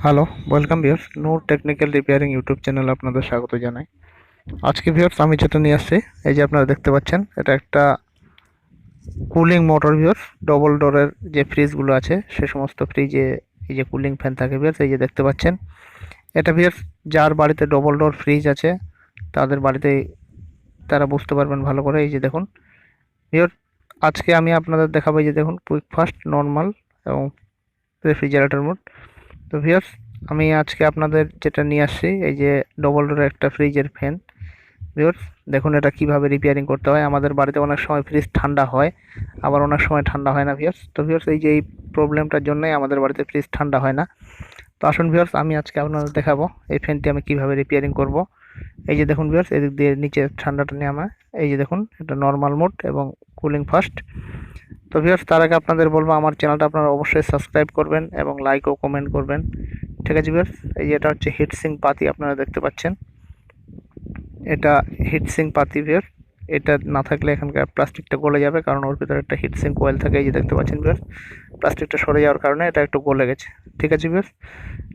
Hello, welcome viewers. Noor technical repairing YouTube চ্যানেলে আপনাদের স্বাগত জানাই। আজকে ভিউয়ার্স আমি যেটা নিয়ে আসছি, এই যে আপনারা দেখতে পাচ্ছেন, এটা একটা কুলিং মোটর ভিউয়ার্স। ডবল ডোরের যে ফ্রিজগুলো আছে সে সমস্ত ফ্রিজে এই যে কুলিং ফ্যান থাকে ভিউয়ার্স, এই যে দেখতে পাচ্ছেন। এটা ভিউয়ার্স যার বাড়িতে ডবল ডোর ফ্রিজ আছে তাদের বাড়িতেই তারা বুঝতে পারবেন ভালো করে। এই যে দেখুন ভিউয়ার্স, আজকে আমি আপনাদের দেখাবো, এই যে দেখুন, কুইক ফাস্ট, নর্মাল এবং রেফ্রিজারেটর মোড। তো ভিউয়ার্স, আমি আজকে আপনাদের যেটা নিয়ে আসছি, এই যে ডবল ডোরের একটা ফ্রিজের ফ্যান ভিউয়ার্স। দেখুন এটা কিভাবে রিপেয়ারিং করতে হয়। আমাদের বাড়িতে অনেক সময় ফ্রিজ ঠান্ডা হয়, আবার অনেক সময় ঠান্ডা হয় না ভিউয়ার্স। তো ভিউয়ার্স, এই যে এই প্রবলেমটার জন্যই আমাদের বাড়িতে ফ্রিজ ঠান্ডা হয় না। তো আসুন ভিউয়ার্স, আমি আজকে আপনাদের দেখাবো এই ফ্যানটি আমি কিভাবে রিপেয়ারিং করব। এই যে দেখুন ভিউয়ার্স, এদিক দিয়ে নিচে ঠান্ডাটা নিয়ে আমার, এই যে দেখুন, এটা নর্মাল মোড এবং কুলিং ফাস্ট। তো ভিউয়ার্স, তার আগে আপনাদের বলবো আমার চ্যানেলটা আপনারা অবশ্যই সাবস্ক্রাইব করবেন এবং লাইক ও কমেন্ট করবেন। ঠিক আছে ভিউয়ার্স, এই যে এটা হচ্ছে হিটসিং পাতি, আপনারা দেখতে পাচ্ছেন। এটা হিটসিং পাতি ভিউয়ার্স। এটা না থাকলে এখানকার প্লাস্টিকটা গলে যাবে, কারণ ওর ভিতরে একটা হিটসিং কয়েল থাকে। এই যে দেখতে পাচ্ছেন ভিউয়ার্স, প্লাস্টিকটা সরে যাওয়ার কারণে এটা একটু গলে গেছে। ঠিক আছে ভিউয়ার্স,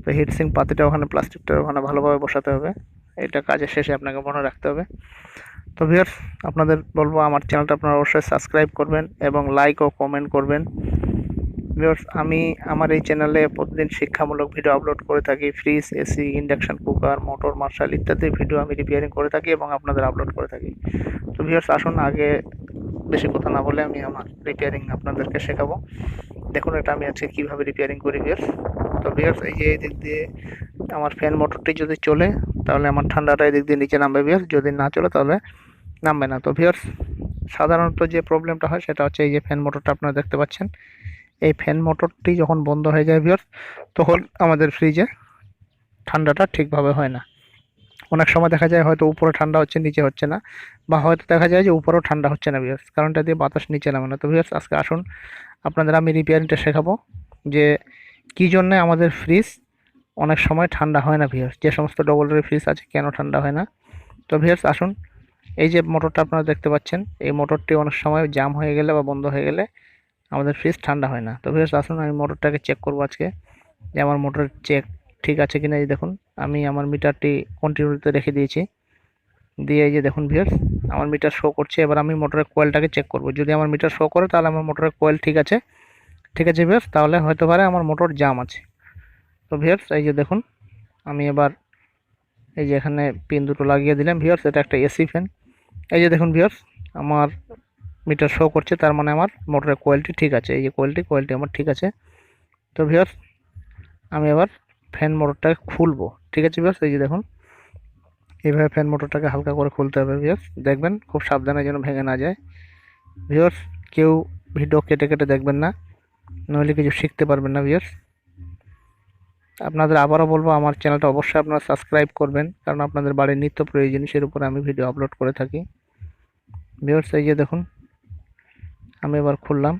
তো হিটসিং পাতিটা ওখানে, প্লাস্টিকটা ওখানে ভালোভাবে বসাতে হবে। এটা কাজের শেষে আপনাকে মনে রাখতে হবে। তো ভিউয়ার্স, আপনাদের বলবো আমার চ্যানেলটা আপনারা অবশ্যই সাবস্ক্রাইব করবেন এবং লাইক ও কমেন্ট করবেন। ভিউয়ার্স, আমি আমার এই চ্যানেলে প্রতিদিন শিক্ষামূলক ভিডিও আপলোড করে থাকি। Fridge, AC, induction cooker, motor, Marshall ইত্যাদি ভিডিও আমি রিপেয়ারিং করে থাকি এবং আপনাদের আপলোড করে থাকি। তো ভিউয়ার্স, আসুন আগে বেশি কথা না বলে আমি আমার রিপেয়ারিং আপনাদেরকে শেখাবো। দেখুন এটা আমি আজকে কীভাবে রিপেয়ারিং করি ভিউয়ার্স। তো ভিউয়ার্স, এই যে এই দিক দিয়ে আমার ফ্যান মোটরটি যদি চলে তাহলে আমার ঠান্ডাটা এই দিক দিয়ে নিচে নামবে ভিউয়ার্স, যদি না চলে তাহলে নামবে না। তো ভিউয়ার্স, সাধারণত যে প্রবলেমটা হয় সেটা হচ্ছে, এই যে ফ্যান মোটরটা আপনারা দেখতে পাচ্ছেন, এই ফ্যান মোটরটি যখন বন্ধ হয়ে যায় ভিউয়ার্স, তখন আমাদের ফ্রিজে ঠান্ডাটা ঠিকভাবে হয় না। অনেক সময় দেখা যায় হয়তো উপরে ঠান্ডা হচ্ছে, নিচে হচ্ছে না, বা হয়তো দেখা যায় যে উপরেও ঠান্ডা হচ্ছে না ভিউয়ার্স, কারণটা দিয়ে বাতাস নিচে নামে না। তো ভিউয়ার্স, আজকে আসুন আপনাদের আমি রিপেয়ারিংটা শেখাবো যে কী জন্যে আমাদের ফ্রিজ অনেক সময় ঠান্ডা হয় না ভিউয়ার্স, যে সমস্ত ডবল ডোরের ফ্রিজ আছে কেন ঠান্ডা হয় না। তো ভিউয়ার্স আসুন, এই যে মোটরটা আপনারা দেখতে পাচ্ছেন, এই মোটরটি অনেক সময় জাম হয়ে গেলে বা বন্ধ হয়ে গেলে আমাদের ফ্রিজ ঠান্ডা হয় না। তো ভিউয়ার্স আসুন, আমি মোটরটাকে চেক করবো আজকে যে আমার মোটরের চেক ঠিক আছে কিনা। এই দেখুন, আমি আমার মিটারটি কন্টিনিউতে রেখে দিয়েছি, দিয়ে এই যে দেখুন ভিউয়ার্স, আমার মিটার শো করছে। এবার আমি মোটরের কোয়েলটাকে চেক করব। যদি আমার মিটার শো করে তাহলে আমার মোটরের কোয়েল ঠিক আছে। ঠিক আছে ভিউয়ার্স, তাহলে হয়তো পারে আমার মোটর জাম আছে। তো ভিউয়ার্স, এই যে দেখুন, আমি এবার এই যে এখানে পিন দুটো লাগিয়ে দিলাম ভিউয়ার্স। এটা একটা এসি ফ্যান। এই যে দেখুন ভিউয়ার্স, আমার মিটার শো করছে, তার মানে আমার মোটরের কোয়েলটি ঠিক আছে। এই যে কোয়েলটি আমার ঠিক আছে। তো ভিউয়ার্স, আমি এবার ফ্যান মোটরটাকে খুলবো। ঠিক আছে ভিউয়ার্স, এই যে দেখুন, এইভাবে ফ্যান মোটরটাকে হালকা করে খুলতে হবে ভিউয়ার্স। দেখবেন খুব সাবধানে যেন ভেঙে না যায়। ভিউয়ার্স, কেউ ভিডিও কেটে কেটে দেখবেন না, নইলে কিছু শিখতে পারবেন না ভিউয়ার্স। আপনাদের আবারও বলবো আমার চ্যানেলটা অবশ্যই আপনারা সাবস্ক্রাইব করবেন, কারণ আপনাদের বাড়ির নিত্য প্রয়োজনীয় জিনিসের উপরে আমি ভিডিও আপলোড করে থাকি। ভিউয়ার্স, এই যে দেখুন, আমি এবার খুললাম।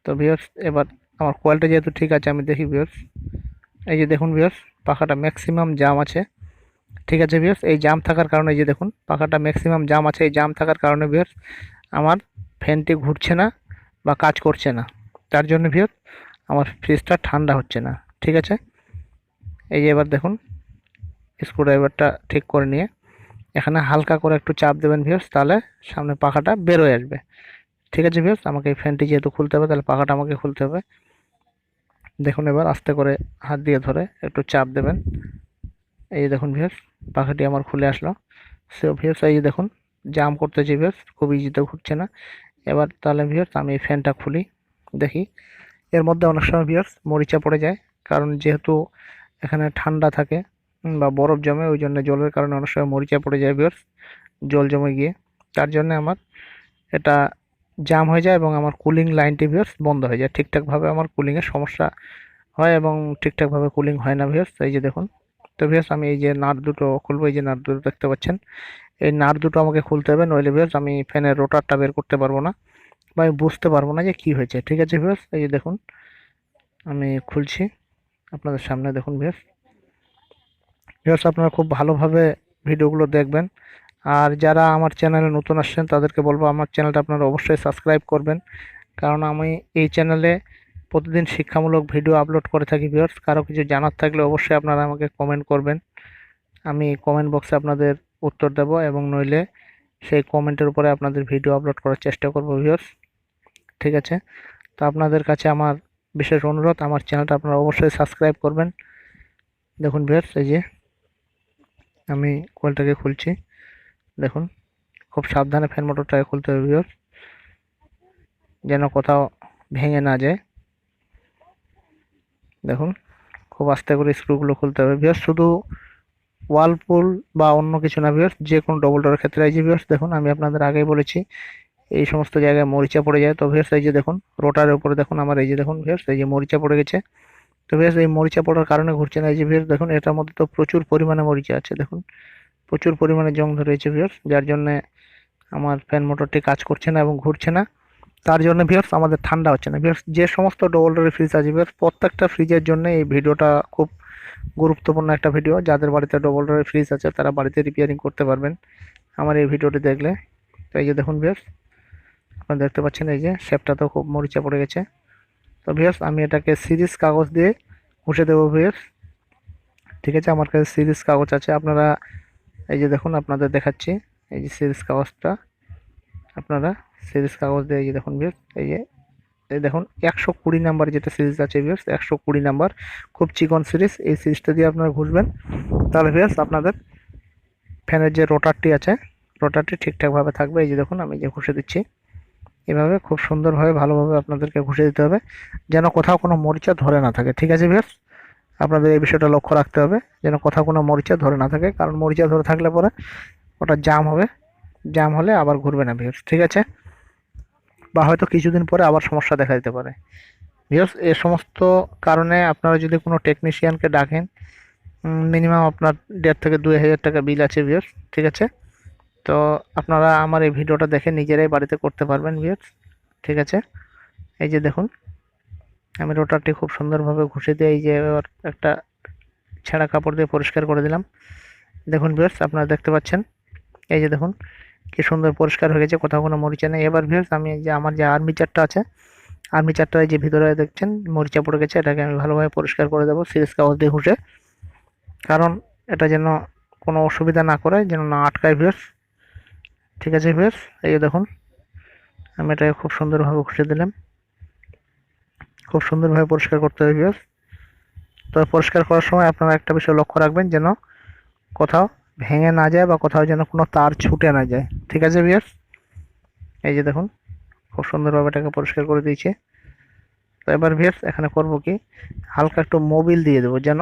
তো ভিউয়ার্স, এবার আমার কোয়ালিটি যেহেতু ঠিক আছে, আমি দেখি ভিউয়ার্স। এই যে দেখুন ভিউয়ার্স, পাখাটা ম্যাক্সিমাম জাম আছে। ঠিক আছে ভিউয়ার্স, এই জাম থাকার কারণে, এই যে দেখুন পাখাটা ম্যাক্সিমাম জাম আছে। এই জাম থাকার কারণে ভিউয়ার্স আমার ফ্যানটি ঘুরছে না বা কাজ করছে না। তার জন্য ভিউয়ার্স আমার ফ্রিজটা ঠান্ডা হচ্ছে না। ঠিক আছে, এই যে এবার দেখুন, স্ক্রুড্রাইভারটা ঠিক করে নিয়ে এখানে হালকা করে একটু চাপ দেবেন ভিউয়ার্স, তাহলে সামনে পাখাটা বেরোয় আসবে। ঠিক আছে ভিউয়ার্স, আমাকে এই ফ্যানটি যেহেতু খুলতে হবে, তাহলে পাখাটা আমাকে খুলতে হবে। দেখুন এবার আস্তে করে হাত দিয়ে ধরে একটু চাপ দেবেন। এই যে দেখুন ভিউয়ার্স, পাখাটি আমার খুলে আসলো। সো ভিউয়ার্স, এই যে দেখুন, জাম করতেছে ভিউয়ার্স, খুব ইজিতে ঘুরছে না। এবার তাহলে ভিউয়ার্স আমি এই ফ্যানটা খুলি, দেখি। এর মধ্যে অনেক সময় ভিউয়ার্স মরিচা পড়ে যায়, কারণ যেহেতু এখানে ঠান্ডা থাকে বা বরফ জমে, ওই জন্য জলের কারণে অনেক সময় মরিচা পড়ে যায় ভিউয়ার্স, জল জমে গিয়ে। তার জন্য আমার এটা জাম হয়ে যায় এবং আমার কুলিং লাইনটি ভিউয়ার্স বন্ধ হয়ে যায়। ঠিকঠাকভাবে আমার কুলিংয়ের সমস্যা হয় এবং ঠিকঠাকভাবে কুলিং হয় না ভিউয়ার্স। এই যে দেখুন, তো ভিউয়ার্স আমি এই যে নাট দুটো খুলবো, এই যে নাট দুটো দেখতে পাচ্ছেন, এই নাট দুটো আমাকে খুলতে হবে, নইলে ভিউয়ার্স আমি ফ্যানের রোটারটা বের করতে পারবো না বা আমি বুঝতে পারবো না যে কি হয়েছে। ঠিক আছে ভিউয়ার্স, এই যে দেখুন আমি খুলছি আপনাদের সামনে। দেখুন ভিউয়ার্স, আপনারা খুব ভালোভাবে ভিডিওগুলো দেখবেন। আর যারা আমার চ্যানেলে নতুন আসছেন তাদেরকে বলবো আমার চ্যানেলটা আপনারা অবশ্যই সাবস্ক্রাইব করবেন, কারণ আমি এই চ্যানেলে প্রতিদিন শিক্ষামূলক ভিডিও আপলোড করে থাকি ভিউয়ার্স। কারো কিছু জানার থাকলে অবশ্যই আপনারা আমাকে কমেন্ট করবেন, আমি কমেন্ট বক্সে আপনাদের উত্তর দেব, এবং নইলে সেই কমেন্টের উপরে আপনাদের ভিডিও আপলোড করার চেষ্টা করব ভিউয়ার্স। ঠিক আছে, তো আপনাদের কাছে আমার বিশেষ অনুরোধ, আমার চ্যানেলটা আপনারা অবশ্যই সাবস্ক্রাইব করবেন। দেখুন ভিউয়ার্স, এই যে আমি কয়েলটাকে খুলছি। দেখুন, খুব সাবধানে ফ্যান মোটরটাকে খুলতে হবে ভিউয়ার্স, যেন কোথাও ভেঙে না যায়। দেখুন, খুব আস্তে করে স্ক্রুগুলো খুলতে হবে ভিউয়ার্স, শুধু ওয়ালপুল বা অন্য কিছু না ভিউয়ার্স, যে কোনো ডবল ডোরের ক্ষেত্রে। এই যে ভিউয়ার্স দেখুন, আমি আপনাদের আগেই বলেছি এই সমস্ত জায়গায় মরিচা পড়ে যায়। তো ভিউয়ার্স এই যে দেখুন, রোটারের উপরে দেখুন আমার, এই যে দেখুন ভিউয়ার্স, এই যে মরিচা পড়ে গেছে। তো ভিউয়ার্স এই মরিচা পড়ার কারণে ঘুরছে না। এই যে ভিউয়ার্স দেখুন, এটার মধ্যে তো প্রচুর পরিমাণে মরিচা আছে, দেখুন প্রচুর পরিমাণে জং ধরেছে ভিউয়ার্স, যার জন্য আমার ফ্যান মোটরটি কাজ করছে না এবং ঘুরছে না। তার জন্য ভিউয়ার্স আমাদের ঠান্ডা হচ্ছে না ভিউয়ার্স। যে সমস্ত ডবল ডোরের ফ্রিজ আছে ভিউয়ার্স, প্রত্যেকটা ফ্রিজের জন্য এই ভিডিওটা খুব গুরুত্বপূর্ণ একটা ভিডিও। যাদের বাড়িতে ডবল ডোরের ফ্রিজ আছে তারা বাড়িতে রিপেয়ারিং করতে পারবেন আমার এই ভিডিওটি দেখলে। তো এই যে দেখুন ভিউয়ার্স, আপনারা দেখতে পাচ্ছেন এই যে শেপটাতেও খুব মরিচা পড়ে গেছে। তো ভিউয়ার্স আমি এটাকে সিরিজ কাগজ দিয়ে ঘষে দেবো ভিউয়ার্স। ঠিক আছে, আমার কাছে সিরিজ কাগজ আছে, আপনারা এই যে দেখুন আপনাদের দেখাচ্ছি, এই যে সিরিজ কাগজটা, আপনারা সিরিজ কাগজ দিয়ে এই যে দেখুন ভিউয়ার্স, এই দেখুন 120 নাম্বার যেটা সিরিজ আছে ভিউয়ার্স, 120 নাম্বার, খুব চিকন সিরিজ। এই সিরিজটা দিয়ে আপনারা ঘষবেন, তাহলে ভিউয়ার্স আপনাদের ফ্যানের যে রোটারটি আছে, রোটারটি ঠিকঠাকভাবে থাকবে। এই যে দেখুন আমি যে ঘষে দিচ্ছি, এভাবে খুব সুন্দরভাবে ভালোভাবে আপনাদেরকে ঘষে দিতে হবে, যেন কোথাও কোনো মরিচা ধরে না থাকে। ঠিক আছে ভিউয়ার্স, আপনাদের এই বিষয়টা লক্ষ্য রাখতে হবে, যেন কোথাও কোনো মরিচা ধরে না থাকে, কারণ মরিচা ধরে থাকলে পরে ওটা জাম হবে, জাম হলে আবার ঘুরবে না ভিউয়ার্স। ঠিক আছে, বা হয়তো কিছুদিন পরে আবার সমস্যা দেখা দিতে পারে ভিউয়ার্স। এ সমস্ত কারণে আপনারা যদি কোনো টেকনিশিয়ানকে ডাকেন, মিনিমাম আপনার 1.5 থেকে 2 হাজার টাকা বিল আছে ভিউয়ার্স। ঠিক আছে, তো আপনারা আমার এই ভিডিওটা দেখে নিজেরাই বাড়িতে করতে পারবেন ভিউয়ার্স। ঠিক আছে, এই যে দেখুন আমি রোটারটি খুব সুন্দরভাবে ঘষে দিয়ে এই যে এবার একটা ছেঁড়া কাপড় দিয়ে পরিষ্কার করে দিলাম। দেখুন ভিউয়ার্স আপনারা দেখতে পাচ্ছেন, এই যে দেখুন কি সুন্দর পরিষ্কার হয়ে গেছে, কোথাও কোনো মরিচা নেই। এবার ভিউয়ার্স আমি এই যে আমার যে আর্মিচারটা আছে, আর্মিচারটা এই যে ভিতরে দেখছেন মরিচা পড়ে গেছে, এটাকে আমি ভালোভাবে পরিষ্কার করে দেবো সিরিজ কাগজ দিয়ে ঘষে, কারণ এটা যেন কোনো অসুবিধা না করে, যেন না আটকায় ভিউয়ার্স। ঠিক আছে ভিউয়ার্স, এই যে দেখুন আমি এটাকে খুব সুন্দরভাবে ঘষে দিলাম, খুব সুন্দরভাবে পরিষ্কার করতে হবে ভিউয়ার্স। তো পরিষ্কার করার সময় আপনারা একটা বিষয় লক্ষ্য রাখবেন, যেন কোথাও ভেঙে না যায় বা কোথাও যেন কোনো তার ছুটে না যায়। ঠিক আছে ভিউয়ার্স, এই যে দেখুন খুব সুন্দরভাবে এটাকে পরিষ্কার করে দিয়েছি। তো এবার ভিউয়ার্স এখানে করব কি, হালকা একটু মোবিল দিয়ে দেবো, যেন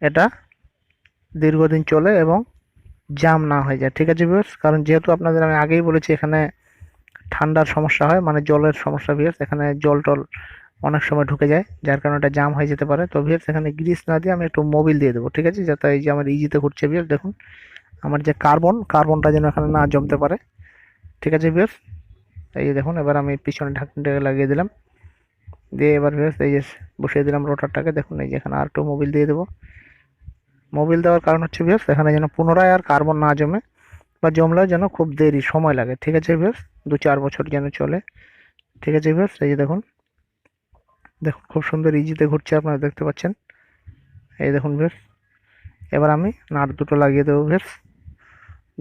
এটা দীর্ঘদিন চলে এবং জাম না হয়ে যায়। ঠিক আছে ভিউয়ার্স, কারণ যেহেতু আপনাদের আমি আগেই বলেছি এখানে ঠান্ডার সমস্যা হয়, মানে জলের সমস্যা ভিউয়ার্স, এখানে জল টল অনেক সময় ঢুকে যায়, যার কারণে এটা জাম হয়ে যেতে পারে। তো ভিউয়ার্স এখানে গ্রিস না দিয়ে আমি একটু মোবিল দিয়ে দেবো। ঠিক আছে, যাতে এই যে আমার ইজিতে ঘুরছে ভিউয়ার্স, দেখুন আমার যে কার্বনটা যেন এখানে না জমতে পারে। ঠিক আছে ভিউয়ার্স, এই যে দেখুন এবার আমি পিছনে ঢাকনাটাকে লাগিয়ে দিলাম, দিয়ে এবার ভিউয়ার্স এই যে বসিয়ে দিলাম রোটারটাকে। দেখুন এই যে এখানে আর একটু মোবিল দিয়ে দেবো। মোবিল দেওয়ার কারণ হচ্ছে ভিউয়ার্স এখানে যেন পুনরায় আর কার্বন না জমে, বা জমলেও যেন খুব দেরি সময় লাগে। ঠিক আছে ভিউয়ার্স, 2-4 বছর যেন চলে। ঠিক আছে ভিউয়ার্স, এই যে দেখুন, দেখুন খুব সুন্দর ইজিতে ঘুরছে, আপনারা দেখতে পাচ্ছেন। এই দেখুন ভিউয়ার্স, এবার আমি নাট দুটো লাগিয়ে দেবো ভিউয়ার্স,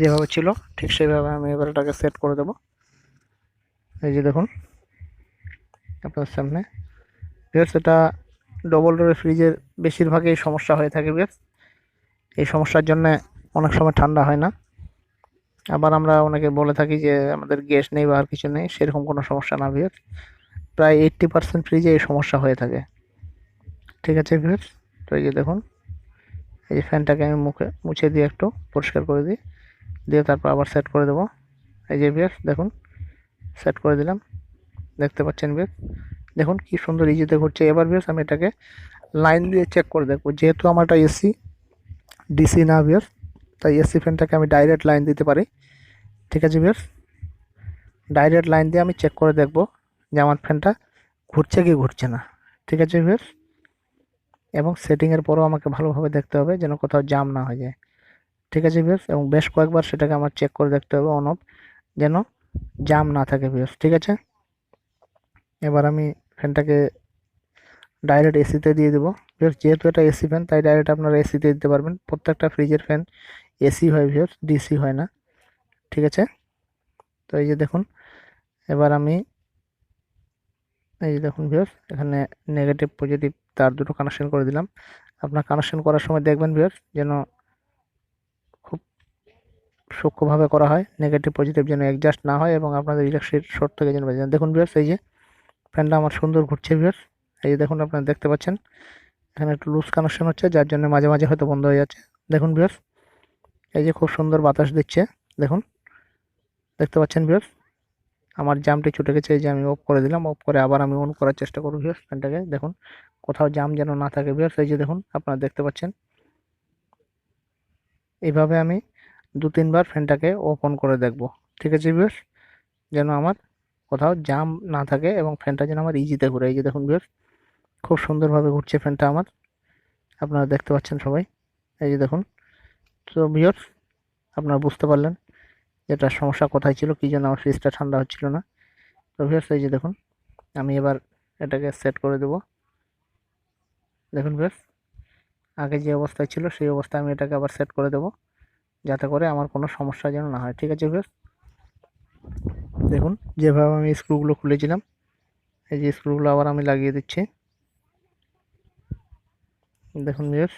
যেভাবে ছিল ঠিক সেইভাবে আমি এবার এটাকে সেট করে দেবো। এই যে দেখুন আপনার সামনে ভিউয়ার্স, এটা ডবল ডোরের ফ্রিজের বেশিরভাগই এই সমস্যা হয়ে থাকে ভিউয়ার্স। এই সমস্যার জন্য অনেক সময় ঠান্ডা হয় না। আবার আমরা অনেকে বলে থাকি যে আমাদের গ্যাস নেই বা আর কিছু নেই, সেরকম কোনো সমস্যা না ভিউয়ার্স, প্রায় 80% ফ্রিজে এই সমস্যা হয়ে থাকে। ঠিক আছে ভিউয়ার্স, তো এই যে দেখুন এই যে ফ্যানটাকে আমি মুছে দিয়ে একটু পরিষ্কার করে দিই, দিয়ে তারপর আবার সেট করে দেবো। এই যে ভিউয়ার্স দেখুন সেট করে দিলাম, দেখতে পাচ্ছেন ভিউয়ার্স, দেখুন কি সুন্দর ইজিতে ঘুরছে। এবার ভিউয়ার্স আমি এটাকে লাইন দিয়ে চেক করে দেখবো, যেহেতু আমার এটা এসি ডিসি না ভিউয়ার্স, তাই এসি ফ্যানটাকে আমি ডাইরেক্ট লাইন দিতে পারি। ঠিক আছে ভিউয়ার্স, ডাইরেক্ট লাইন দিয়ে আমি চেক করে দেখব যে আমার ফ্যানটা ঘুরছে কি ঘুরছে না। ঠিক আছে ভিউয়ার্স, এবং সেটিংয়ের পরও আমাকে ভালোভাবে দেখতে হবে যেন কোথাও জাম না হয়ে যায়। ঠিক আছে ভিউয়ার্স, এবং বেশ কয়েকবার সেটাকে আমার চেক করে দেখতে হবে অন অফ, যেন জাম না থাকে ভিউয়ার্স। ঠিক আছে, এবার আমি ফ্যানটাকে ডাইরেক্ট এসিতে দিয়ে দেবো। ভিউয়ার্স যেহেতু এটা এসি ফ্যান তাই ডাইরেক্ট আপনারা এসিতে দিতে পারবেন। প্রত্যেকটা ফ্রিজের ফ্যান এসি হয় ভিউয়ার্স, ডিসি হয় না, ঠিক আছে। তো এই যে দেখুন, এবার আমি এই যে দেখুন ভিউয়ার্স, এখানে নেগেটিভ পজিটিভ তার দুটো কানেকশন করে দিলাম। আপনার কানেকশন করার সময় দেখবেন ভিউয়ার্স যেন খুব সূক্ষ্মভাবে করা হয়, নেগেটিভ পজিটিভ যেন অ্যাডজাস্ট না হয় এবং আপনাদের ইলেকট্রিক শর্ট থেকে যেন বাঁচে। দেখুন ভিউয়ার্স এই যে ফ্যানটা আমার সুন্দর ঘুরছে ভিউয়ার্স, এই যে দেখুন আপনারা দেখতে পাচ্ছেন এখানে একটু লুজ কানেকশন হচ্ছে যার জন্য মাঝে মাঝে হয়তো বন্ধ হয়ে যাচ্ছে। দেখুন ভিউয়ার্স এই যে খুব সুন্দর বাতাস দিচ্ছে, দেখুন দেখতে পাচ্ছেন ভিউয়ার্স। আমার জামটি ছুটে গেছে, এই যে আমি অফ করে দিলাম, অফ করে আবার আমি অন করার চেষ্টা করব ভিউয়ার্স ফ্যানটাকে। দেখুন কোথাও জাম যেন না থাকে ভিউয়ার্স, এই যে দেখুন আপনারা দেখতে পাচ্ছেন। এইভাবে আমি 2-3 বার ফ্যানটাকে অফ অন করে দেখব, ঠিক আছে ভিউয়ার্স, যেন আমার কোথাও জাম না থাকে এবং ফ্যানটা যেন আমার ইজিতে ঘুরে। এই যে দেখুন ভিউয়ার্স খুব সুন্দরভাবে ঘুরছে ফ্যানটা আমার, আপনারা দেখতে পাচ্ছেন সবাই, এই যে দেখুন। তো ভিউয়ার্স আপনারা বুঝতে পারলেন এটার সমস্যা কোথায় ছিল, কী জন্য আমার ফ্রিজটা ঠান্ডা হচ্ছিল না। তো ভিউয়ার্স এই যে দেখুন আমি এবার এটাকে সেট করে দেব। দেখুন ভিউয়ার্স আগে যে অবস্থায় ছিল সেই অবস্থায় আমি এটাকে আবার সেট করে দেব, যাতে করে আমার কোনো সমস্যা যেন না হয়, ঠিক আছে ভিউয়ার্স। দেখুন যেভাবে আমি স্ক্রুগুলো খুলেছিলাম, এই যে স্ক্রুগুলো আবার আমি লাগিয়ে দিচ্ছি। দেখুন ভিউয়ার্স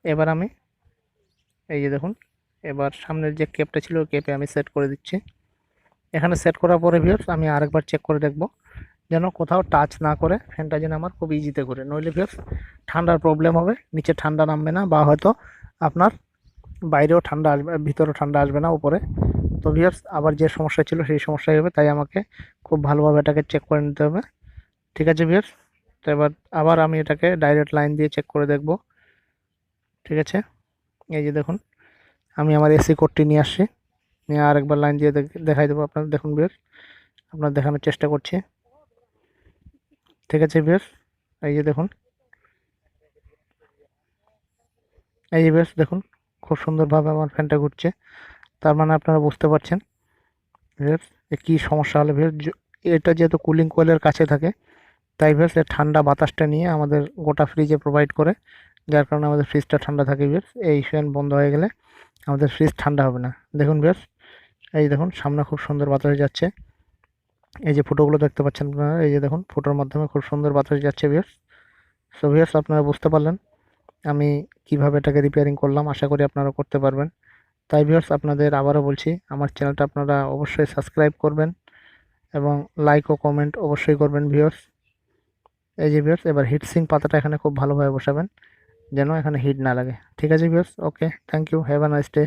এবার আমি এই যে দেখুন, এবার সামনের যে কেপটা ছিল ওই কেপে আমি সেট করে দিচ্ছি। এখানে সেট করার পরে ভিউয়ার্স আমি আরেকবার চেক করে দেখব যেন কোথাও টাচ না করে ফ্যানটা যেন আমার খুব ইজিতে ঘুরে, নইলে ভিউয়ার্স ঠান্ডার প্রবলেম হবে, নিচে ঠান্ডা নামবে না বা হয়তো আপনার বাইরেও ঠান্ডা আসবে, ভিতরেও ঠান্ডা আসবে না উপরে। তো ভিউয়ার্স আবার যে সমস্যা ছিল সেই সমস্যাই হবে, তাই আমাকে খুব ভালোভাবে এটাকে চেক করে নিতে হবে, ঠিক আছে ভিউয়ার্স। তো এবার আবার আমি এটাকে ডাইরেক্ট লাইন দিয়ে চেক করে দেখব, ঠিক আছে। এই যে দেখুন আমি আমার এসি কোডটি নিয়ে আসছি, নিয়ে আরেকবার লাইন দিয়ে দেখাই দেবো আপনাদের। দেখুন ভিউয়ার্স আপনার দেখানোর চেষ্টা করছি, ঠিক আছে ভিউয়ার্স। এই যে দেখুন, এই যে ভিউয়ার্স দেখুন খুব সুন্দরভাবে আমার ফ্যানটা ঘুরছে। তার মানে আপনারা বুঝতে পারছেন ভিউয়ার্স কী সমস্যা হলে ভিউয়ার্স, এটা যেহেতু কুলিং কোয়েলের কাছে থাকে তাই ভিউয়ার্স এর ঠান্ডা বাতাসটা নিয়ে আমাদের গোটা ফ্রিজে প্রোভাইড করে, যার কারণে আমাদের ফ্রিজটা ঠান্ডা থাকে ভিউয়ার্স। এই ফ্যান বন্ধ হয়ে গেলে আমাদের ফ্রিজ ঠান্ডা হবে না। দেখুন ভিউয়ার্স এই দেখুন সামনে খুব সুন্দর বাতাস যাচ্ছে, এই যে ফুটোগুলো দেখতে পাচ্ছেন আপনারা, এই যে দেখুন ফুটোর মাধ্যমে খুব সুন্দর বাতাস যাচ্ছে ভিউয়ার্স। সো ভিউয়ার্স আপনারা বুঝতে পারলেন আমি কিভাবে এটাকে রিপেয়ারিং করলাম, আশা করি আপনারা করতে পারবেন। তাই ভিউয়ার্স আপনাদের আবারও বলছি আমার চ্যানেলটা আপনারা অবশ্যই সাবস্ক্রাইব করবেন এবং লাইক ও কমেন্ট অবশ্যই করবেন ভিউয়ার্স। এই যে ভিউয়ার্স এবার হিট সিঙ্ক পাতাটা এখানে খুব ভালোভাবে বসাবেন যেন এখানে হিট না লাগে, ঠিক আছে viewers. Okay, thank you, have a nice day.